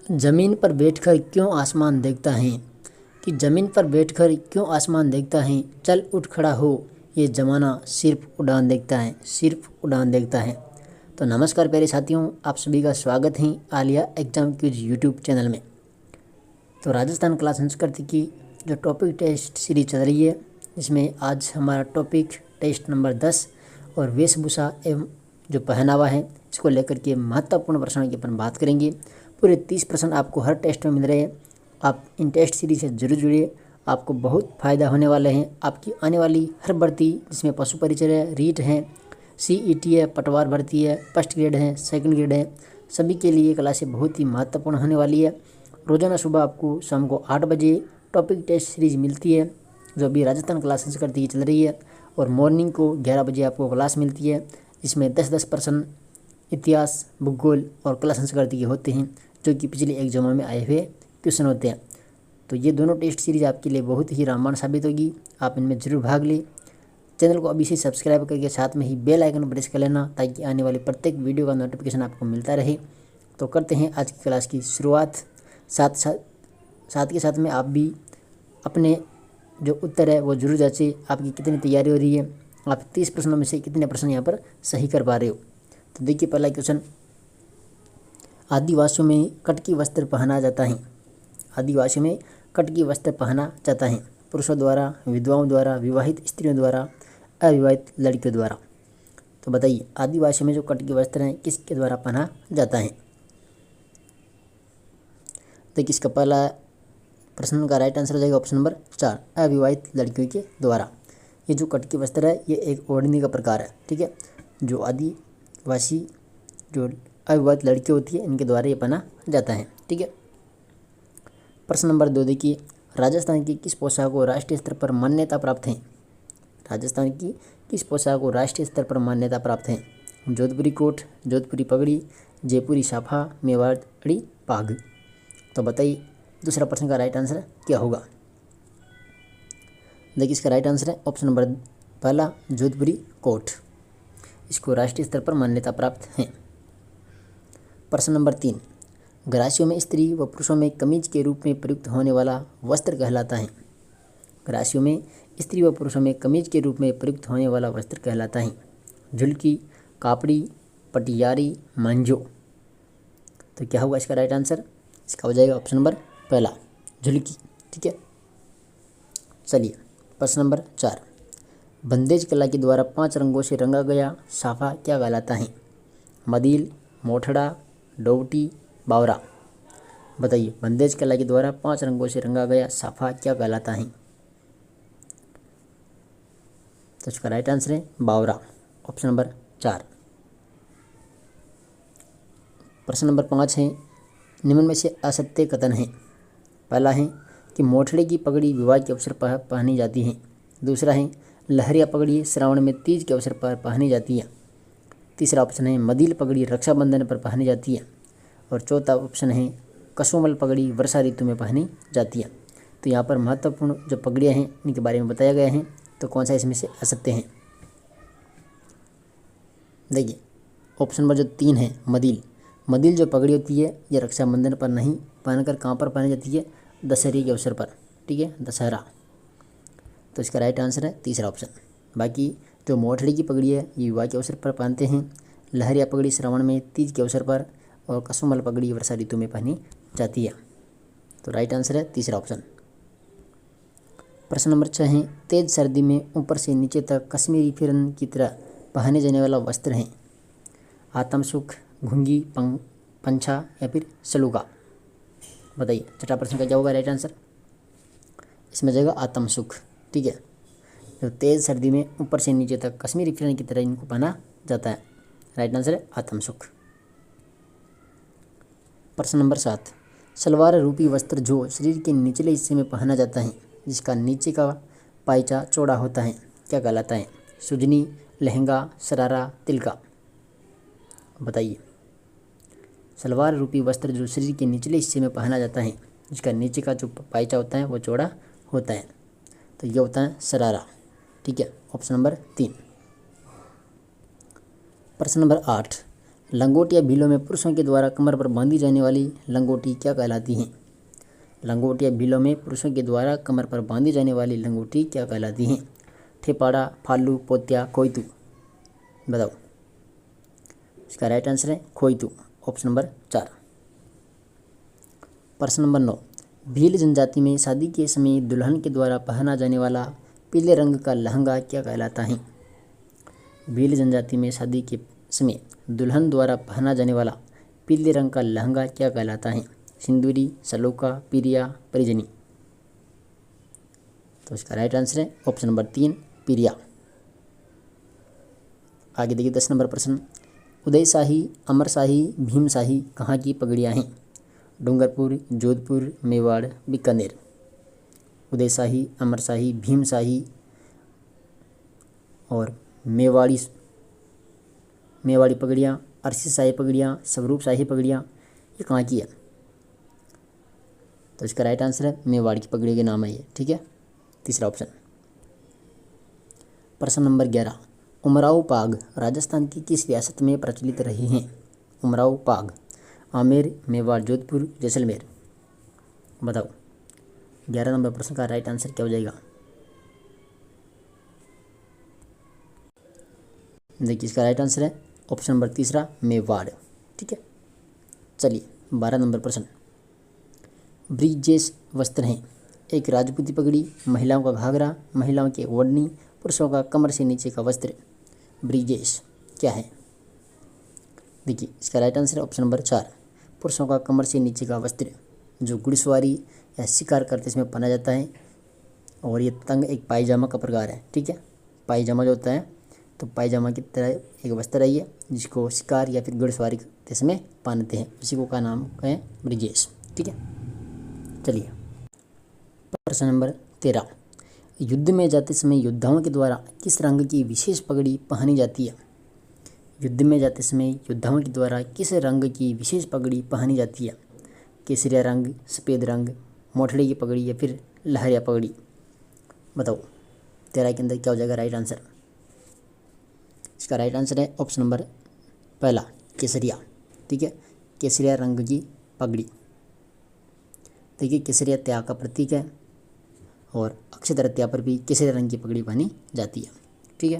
ज़मीन पर बैठकर क्यों आसमान देखता है। कि ज़मीन पर बैठकर क्यों आसमान देखता है, चल उठ खड़ा हो, ये ज़माना सिर्फ उड़ान देखता है, सिर्फ उड़ान देखता है। तो नमस्कार प्यारे साथियों, आप सभी का स्वागत है Alia exam quiz YouTube channel में। तो राजस्थान क्लास संस्कृति की जो टॉपिक टेस्ट सीरीज चल रही है, इसमें आज हमारा टॉपिक टेस्ट नंबर 10 और वेशभूषा एवं जो पहनावा है इसको लेकर के महत्वपूर्ण प्रश्नों की अपन बात करेंगे। पूरे 30 प्रश्न आपको हर टेस्ट में मिल रहे हैं। आप इन टेस्ट सीरीज से जरूर जुड़िए, आपको बहुत फ़ायदा होने वाले हैं। आपकी आने वाली हर भर्ती जिसमें पशु परिचय है, रीट है, CET है, पटवार भर्ती है, फर्स्ट ग्रेड है, सेकंड ग्रेड है, सभी के लिए क्लासें बहुत ही महत्वपूर्ण होने वाली है। रोज़ाना सुबह आपको शाम को 8 बजे टॉपिक टेस्ट सीरीज मिलती है जो अभी राजस्थान क्लास संस्कृति की चल रही है, और मॉर्निंग को 11 बजे आपको क्लास मिलती है। इसमें 10-10 प्रश्न इतिहास, भूगोल और कला संस्कृति के होते हैं जो कि पिछले एग्जामों में आए हुए क्वेश्चन होते हैं। तो ये दोनों टेस्ट सीरीज आपके लिए बहुत ही रामबाण साबित होगी, आप इनमें जरूर भाग लें। चैनल को अभी से सब्सक्राइब करके साथ में ही बेल आइकन प्रेस कर लेना ताकि आने वाली प्रत्येक वीडियो का नोटिफिकेशन आपको मिलता रहे। तो करते हैं आज की क्लास की शुरुआत। साथ के साथ में आप भी अपने जो उत्तर है वो जरूर जांचें, आपकी कितनी तैयारी हो रही है, आप 30 प्रश्नों में से कितने प्रश्न यहाँ पर सही कर पा रहे हो। तो देखिए पहला क्वेश्चन, आदिवासियों में कटकी वस्त्र पहना जाता है। आदिवासियों में कटकी वस्त्र पहना जाता है पुरुषों द्वारा, विधवाओं द्वारा, विवाहित स्त्रियों द्वारा, अविवाहित लड़कियों द्वारा। तो बताइए आदिवासियों में जो कटकी वस्त्र हैं किसके द्वारा पहना जाता है। देखिए इसका पहला प्रश्न का राइट आंसर हो जाएगा ऑप्शन नंबर 4, अविवाहित लड़कियों के द्वारा। ये जो कटकी वस्त्र है ये एक ओढ़नी का प्रकार है, ठीक है, जो आदिवासी जो अविवाहित लड़की होती है इनके द्वारा ये पहना जाता है, ठीक है। प्रश्न नंबर 2 देखिए, राजस्थान की किस पोशाक को राष्ट्रीय स्तर पर मान्यता प्राप्त है। राजस्थान की किस पोशाक को राष्ट्रीय स्तर पर मान्यता प्राप्त है। जोधपुरी कोट, जोधपुरी पगड़ी, जयपुरी साफा, मेवाड़ी पाग। तो बताइए दूसरा प्रश्न का राइट आंसर क्या होगा। देखिए इसका राइट आंसर है ऑप्शन नंबर पहला, जोधपुरी कोट, इसको राष्ट्रीय स्तर पर मान्यता प्राप्त है। प्रश्न नंबर 3, ग्रासियों में स्त्री व पुरुषों में कमीज के रूप में प्रयुक्त होने वाला वस्त्र कहलाता है। ग्रासियों में स्त्री व पुरुषों में कमीज के रूप में प्रयुक्त होने वाला वस्त्र कहलाता है। झुलकी, कापड़ी, पटियारी, मंजो। तो क्या होगा इसका राइट आंसर, इसका हो जाएगा ऑप्शन नंबर पहला, झुलकी, ठीक है। चलिए प्रश्न नंबर 4, बंदेज कला के द्वारा 5 रंगों से रंगा गया साफा क्या कहलाता है। मदील, मोठड़ा, डोवटी, बावरा। बताइए बंदेज कला के द्वारा 5 रंगों से रंगा गया साफा क्या कहलाता है। तो इसका राइट आंसर है बावरा, ऑप्शन नंबर 4। प्रश्न नंबर 5 है, निम्न में से असत्य कथन है। पहला है कि मोठड़े की पगड़ी विवाह के अवसर पर पहनी जाती है। दूसरा है लहरिया पगड़ी श्रावण में तीज के अवसर पर पहनी जाती है। तीसरा ऑप्शन है मदील पगड़ी रक्षाबंधन पर पहनी जाती है। और चौथा ऑप्शन है कसुमल पगड़ी वर्षा ऋतु में पहनी जाती है। तो यहाँ पर महत्वपूर्ण जो पगड़ियाँ हैं इनके बारे में बताया गया है। तो कौन सा इसमें से असत्य है। देखिए ऑप्शन नंबर जो 3 है मदील, मदील जो पगड़ी होती है ये रक्षाबंधन पर नहीं पहनकर कहाँ पर पहनी जाती है, दशहरे के अवसर पर, ठीक है, दशहरा। तो इसका राइट आंसर है तीसरा ऑप्शन। बाकी जो मोठड़ी की पगड़ी है ये विवाह के अवसर पर पहनते हैं, लहरिया पगड़ी श्रावण में तीज के अवसर पर, और कसुमल पगड़ी वर्षा ऋतु में पहनी जाती है। तो राइट आंसर है तीसरा ऑप्शन। प्रश्न नंबर 6 है, तेज सर्दी में ऊपर से नीचे तक कश्मीरी फिरन की तरह पहने जाने वाला वस्त्र है। आत्मसुख, घुंगी, पंछा या फिर सलूका। बताइए छठा प्रश्न का क्या होगा राइट आंसर, इसमें जाएगा आत्मसुख, ठीक है। जो तेज सर्दी में ऊपर से नीचे तक कश्मीरी फिरन की तरह इनको पहना जाता है, राइट आंसर है आत्मसुख। प्रश्न नंबर 7, सलवार रूपी वस्त्र जो शरीर के निचले हिस्से में पहना जाता है जिसका नीचे का पायचा चौड़ा होता है क्या कहलाता है। सुजनी, लहंगा, शरारा, तिलका। बताइए सलवार रूपी वस्त्र जो शरीर के निचले हिस्से में पहना जाता है जिसका नीचे का जो पायचा होता है वो चौड़ा होता है, तो ये होता है शरारा, ठीक है, ऑप्शन नंबर 3। प्रश्न नंबर 8, लंगोट या भीलों में पुरुषों के द्वारा कमर पर बांधी जाने वाली लंगोटी क्या कहलाती है? लंगोट या भीलों में पुरुषों के द्वारा कमर पर बांधी जाने वाली लंगोटी क्या कहलाती है? ठेपाड़ा, फालू, पोत्या, खोईतू। बताओ। इसका राइट आंसर है खोईतू, ऑप्शन नंबर 4। प्रश्न नंबर 9, भील जनजाति में शादी के समय दुल्हन के द्वारा पहना जाने वाला पीले रंग का लहंगा क्या कहलाता है? भील जनजाति में शादी के समय दुल्हन द्वारा पहना जाने वाला पीले रंग का लहंगा क्या कहलाता है? सिंदूरी, सलोका, पिरिया, परिजनी। तो इसका राइट आंसर है ऑप्शन नंबर 3, पिरिया। आगे देखिए 10 नंबर प्रश्न, उदयशाही, अमरशाही, भीमशाही कहाँ की पगड़ियाँ हैं? डूंगरपुर, जोधपुर, मेवाड़, बीकानेर। उदयशाही, अमरशाही, भीमशाही और मेवाड़ी पगड़ियाँ, अरसी शाही पगड़ियाँ, स्वरूप शाही पगड़ियाँ, ये कहाँ की है? तो इसका राइट आंसर है मेवाड़ की पगड़ी के नाम है ये, ठीक है, तीसरा ऑप्शन। प्रश्न नंबर 11, उमराव पाग राजस्थान की किस रियासत में प्रचलित रहे हैं? उमराव पाग, आमेर, मेवाड़, जोधपुर, जैसलमेर। बताओ। 11 नंबर प्रश्न का राइट आंसर क्या हो जाएगा? देखिए इसका राइट आंसर है ऑप्शन नंबर 3, मेवाड़, ठीक है। चलिए 12 नंबर प्रश्न, ब्रीजेस वस्त्र हैं? एक राजपूती पगड़ी, महिलाओं का घाघरा, महिलाओं की ओढ़नी, पुरुषों का कमर से नीचे का वस्त्र। ब्रीजेस क्या है? देखिए इसका राइट आंसर है ऑप्शन नंबर 4, पुरुषों का कमर से नीचे का वस्त्र, जो घुड़सवारी या शिकार करते समय पहना जाता है। और ये तंग एक पायजामा का प्रकार है, ठीक है। पायजामा जो होता है तो पायजामा की तरह एक वस्त्र है ये, जिसको शिकार या फिर घुड़सवारी करते समय पहनते हैं, उसी को का नाम है ब्रिजेश, ठीक है। चलिए प्रश्न नंबर 13, युद्ध में जाते समय योद्धाओं के द्वारा किस रंग की विशेष पगड़ी पहनी जाती है? युद्ध में जाते समय योद्धाओं के द्वारा किस रंग की विशेष पगड़ी पहनी जाती है? केसरिया रंग, सफ़ेद रंग, मोठड़ी की पगड़ी या फिर लहरिया पगड़ी। बताओ 13 के अंदर क्या हो जाएगा राइट आंसर? इसका राइट आंसर है ऑप्शन नंबर 1, केसरिया, ठीक है, केसरिया रंग की पगड़ी। देखिए केसरिया त्याग का प्रतीक है और अक्षय तृतीया पर भी केसरिया रंग की पगड़ी पहनी जाती है, ठीक है।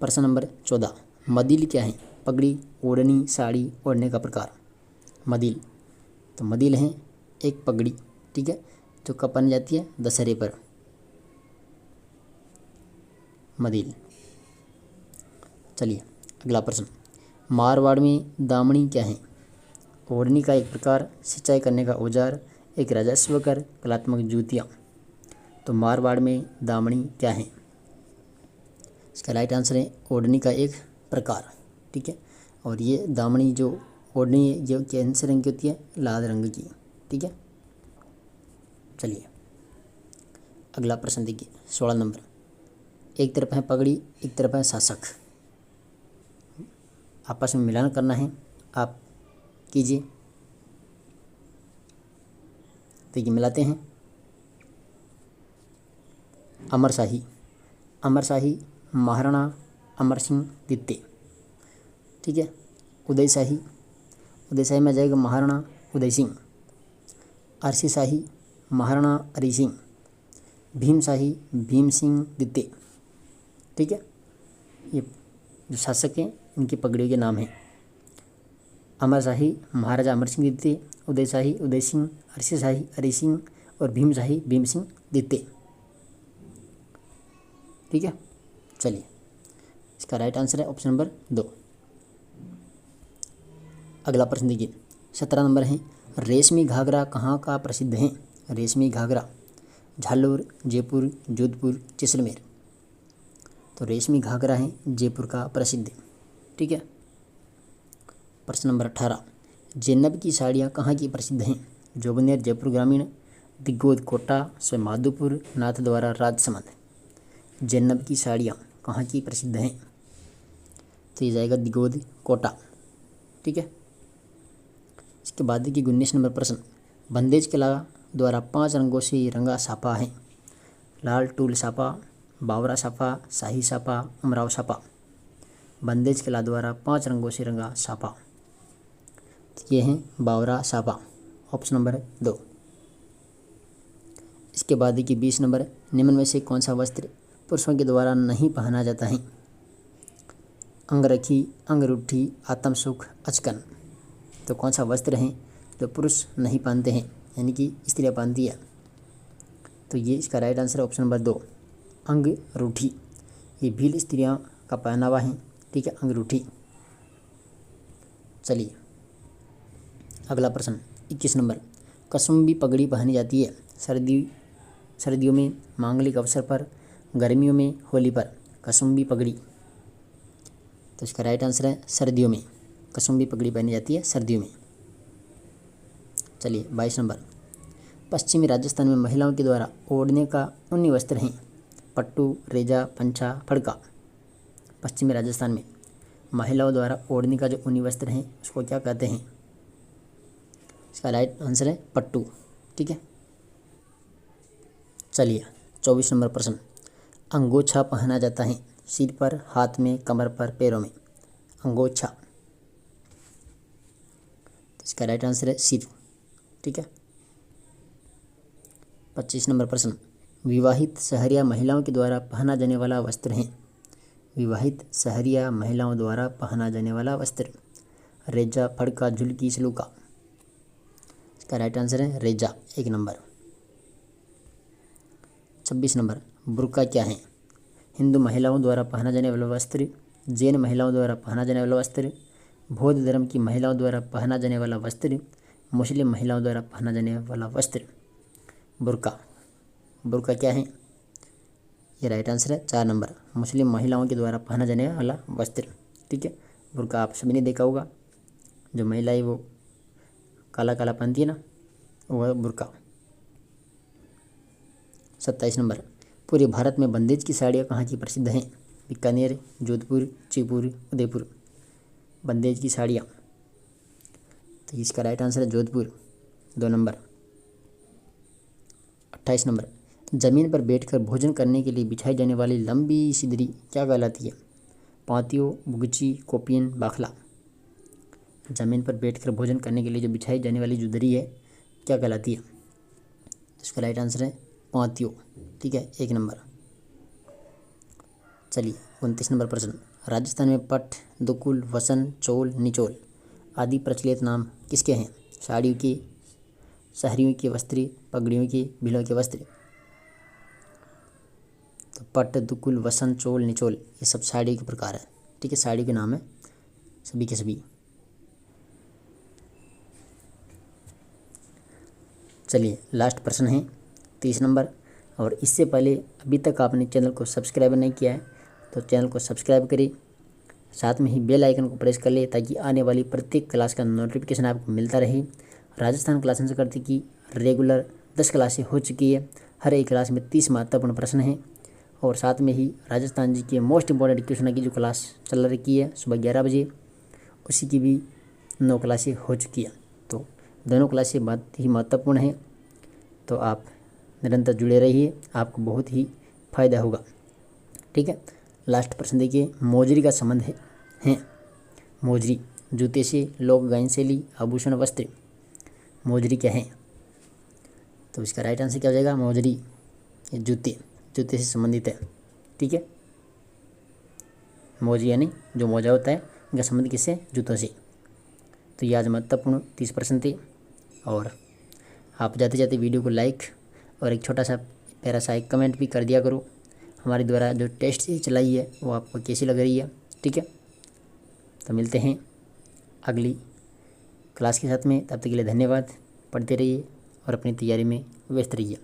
प्रश्न नंबर 14, मदिल क्या है? पगड़ी, ओढ़नी, साड़ी, ओढ़ने का प्रकार। मदिल, तो मदिल है एक पगड़ी, ठीक है, जो कब पहनी जाती है? दशहरे पर, मदिल। चलिए अगला प्रश्न, मारवाड़ में दामनी क्या है? ओढ़नी का एक प्रकार, सिंचाई करने का औजार, एक राजस्व कर, कलात्मक जूतियाँ। तो मारवाड़ में दामनी क्या है? इसका राइट आंसर है ओढ़नी का एक प्रकार, ठीक है। और ये दामनी जो ओढ़नी है जो कैन से रंग की होती है? लाल रंग की, ठीक है। चलिए अगला प्रश्न देखिए 16 नंबर, एक तरफ है पगड़ी, एक तरफ है शासक, आपस में मिलान करना है, आप कीजिए। देखिए मिलाते हैं। अमरशाही, अमरशाही महाराणा अमर सिंह द्वितीय, ठीक है। उदयशाही, उदयशाही में जाएगा महाराणा उदय सिंह। अरसी शाही महाराणा अरी सिंह। भीमशाही भीम सिंह द्वितीय, ठीक है। ये जो शासक हैं इनकी पगड़ियों के नाम हैं। अमरशाही महाराजा अमर सिंह द्वितीय, उदयशाही उदय सिंह, अरसी शाही अरी सिंह और भीमशाही भीम सिंह द्वितीय, ठीक है। चलिए इसका राइट आंसर है ऑप्शन नंबर 2। अगला प्रश्न देखिए 17 नंबर है, रेशमी घाघरा कहाँ का प्रसिद्ध है? रेशमी घाघरा झालोर, जयपुर, जोधपुर, जैसलमेर। तो रेशमी घाघरा है जयपुर का प्रसिद्ध, ठीक है। प्रश्न नंबर 18, जैनब की साड़ियाँ कहाँ की प्रसिद्ध हैं? जोबनेर, जयपुर ग्रामीण, दिग्गोद, कोटा, स्वयं माधोपुर, नाथद्वारा, राजसमंद। जैनब की साड़ियाँ कहाँ की प्रसिद्ध हैं? तो ये जाएगा दिग्गोद, कोटा, ठीक है। इसके बाद देखिए 19 नंबर प्रश्न, बंदेज किला द्वारा 5 रंगों से रंगा साफा है? लाल टूल साफा, बावरा साफा, शाही साफा, उमराव साफा। बंदेज कला द्वारा 5 रंगों से रंगा साफा। ये हैं बावरा साफा, ऑप्शन नंबर 2। इसके बाद देखिए 20 नंबर, निम्न में से कौन सा वस्त्र पुरुषों के द्वारा नहीं पहना जाता है? अंगरखी, अंगरूठी, आत्मसुख, अचकन। तो कौन सा वस्त्र है जो पुरुष नहीं पहनते हैं, यानी कि स्त्रियाँ पहनती है? तो ये इसका राइट आंसर है ऑप्शन नंबर 2, अंगरूठी। ये भील स्त्रियाँ का पहनावा है, ठीक है, अंगरूठी। चलिए अगला प्रश्न 21 नंबर, कसुम्बी पगड़ी पहनी जाती है सर्दियों में, मांगलिक अवसर पर, गर्मियों में, होली पर। कसुम्बी पगड़ी, तो इसका राइट आंसर है सर्दियों में। कसुम्बी पगड़ी पहनी जाती है सर्दियों में। चलिए 22 नंबर, पश्चिमी राजस्थान में महिलाओं के द्वारा ओढ़ने का ऊनी वस्त्र हैं पट्टू, रेजा, पंचा, फड़का। पश्चिमी राजस्थान में महिलाओं द्वारा ओढ़ने का जो ऊनी वस्त्र है उसको क्या कहते हैं? इसका राइट आंसर है पट्टू, ठीक है। चलिए 24 नंबर प्रश्न, अंगोछा पहना जाता है सिर पर, हाथ में, कमर पर, पैरों में। अंगोछा, तो इसका राइट आंसर है सिर, ठीक है। 25 नंबर प्रश्न, विवाहित शहरिया महिलाओं के द्वारा पहना जाने वाला वस्त्र है। विवाहित शहरिया महिलाओं द्वारा पहना जाने वाला वस्त्र, रेजा, फड़का, झुलकी, सलूका। इसका राइट आंसर है रेजा, 1 नंबर। 26 नंबर, बुर्का क्या है? हिंदू महिलाओं द्वारा पहना जाने वाला वस्त्र, जैन महिलाओं द्वारा पहना जाने वाला वस्त्र, बौद्ध धर्म की महिलाओं द्वारा पहना जाने वाला वस्त्र, मुस्लिम महिलाओं द्वारा पहना जाने वाला वस्त्र। बुर्का, बुर्का क्या है? ये राइट आंसर है 4 नंबर, मुस्लिम महिलाओं के द्वारा पहना जाने वाला वस्त्र, ठीक है। बुर्का आप सभी ने देखा होगा, जो महिलाएं वो काला काला पहनती है ना, वो है बुर्का। 27 नंबर, पूरे भारत में बंदेज की साड़ियाँ कहाँ की प्रसिद्ध हैं? बीकानेर, जोधपुर, जयपुर, उदयपुर। बंदेज की साड़ियाँ, तो इसका राइट आंसर है जोधपुर, 2 नंबर। 28 नंबर, जमीन पर बैठकर भोजन करने के लिए बिछाई जाने वाली लंबी सिदरी क्या कहलाती है? पातियो, बुगची, कोपियन, बाखला। जमीन पर बैठकर भोजन करने के लिए जो बिछाई जाने वाली जो दरी है क्या कहलाती है? इसका राइट आंसर है पातियो, ठीक है, 1 नंबर। चलिए 29 नंबर प्रश्न, राजस्थान में पट, दुकुल, वसन, चोल, निचोल आदि प्रचलित नाम किसके हैं? साड़ियों के, शहरियों के वस्त्र, पगड़ियों के, भीलों के वस्त्र। तो पट, दुकुल, वसन, चोल, निचोल ये सब साड़ी के प्रकार है, ठीक है, साड़ी के नाम है सभी के सभी। चलिए लास्ट प्रश्न है 30 नंबर, और इससे पहले अभी तक आपने चैनल को सब्सक्राइब नहीं किया है तो चैनल को सब्सक्राइब करिए, साथ में ही बेल आइकन को प्रेस कर ले ताकि आने वाली प्रत्येक क्लास का नोटिफिकेशन आपको मिलता रहे। राजस्थान क्लास संस्कृति की रेगुलर 10 क्लासें हो चुकी है, हर एक क्लास में 30 महत्वपूर्ण प्रश्न हैं, और साथ में ही राजस्थान जी के मोस्ट इंपॉर्टेंट क्वेश्चन की जो क्लास चल रही है सुबह 11 बजे, उसी की भी 9 क्लासें हो चुकी है। तो दोनों क्लासें बहुत ही महत्वपूर्ण हैं, तो आप निरंतर जुड़े रहिए, आपको बहुत ही फायदा होगा, ठीक है। लास्ट प्रश्न देखिए, मोजरी का संबंध है मोजरी जूते से, लोक गायन शैली, आभूषण, वस्त्र। मोजरी क्या है? तो इसका राइट आंसर क्या हो जाएगा? मोजरी जूते से संबंधित है, ठीक है। मोजरी यानी जो मोजा होता है, इनका संबंध किससे? जूतों से। तो ये आज महत्वपूर्ण 30 प्रश्न थे, और आप जाते जाते वीडियो को लाइक और एक छोटा सा प्यारा सा एक कमेंट भी कर दिया करो। हमारे द्वारा जो टेस्ट सीरीज चलाई है वो आपको कैसी लग रही है, ठीक है। तो मिलते हैं अगली क्लास के साथ में, तब तक के लिए धन्यवाद। पढ़ते रहिए और अपनी तैयारी में व्यस्त रहिए।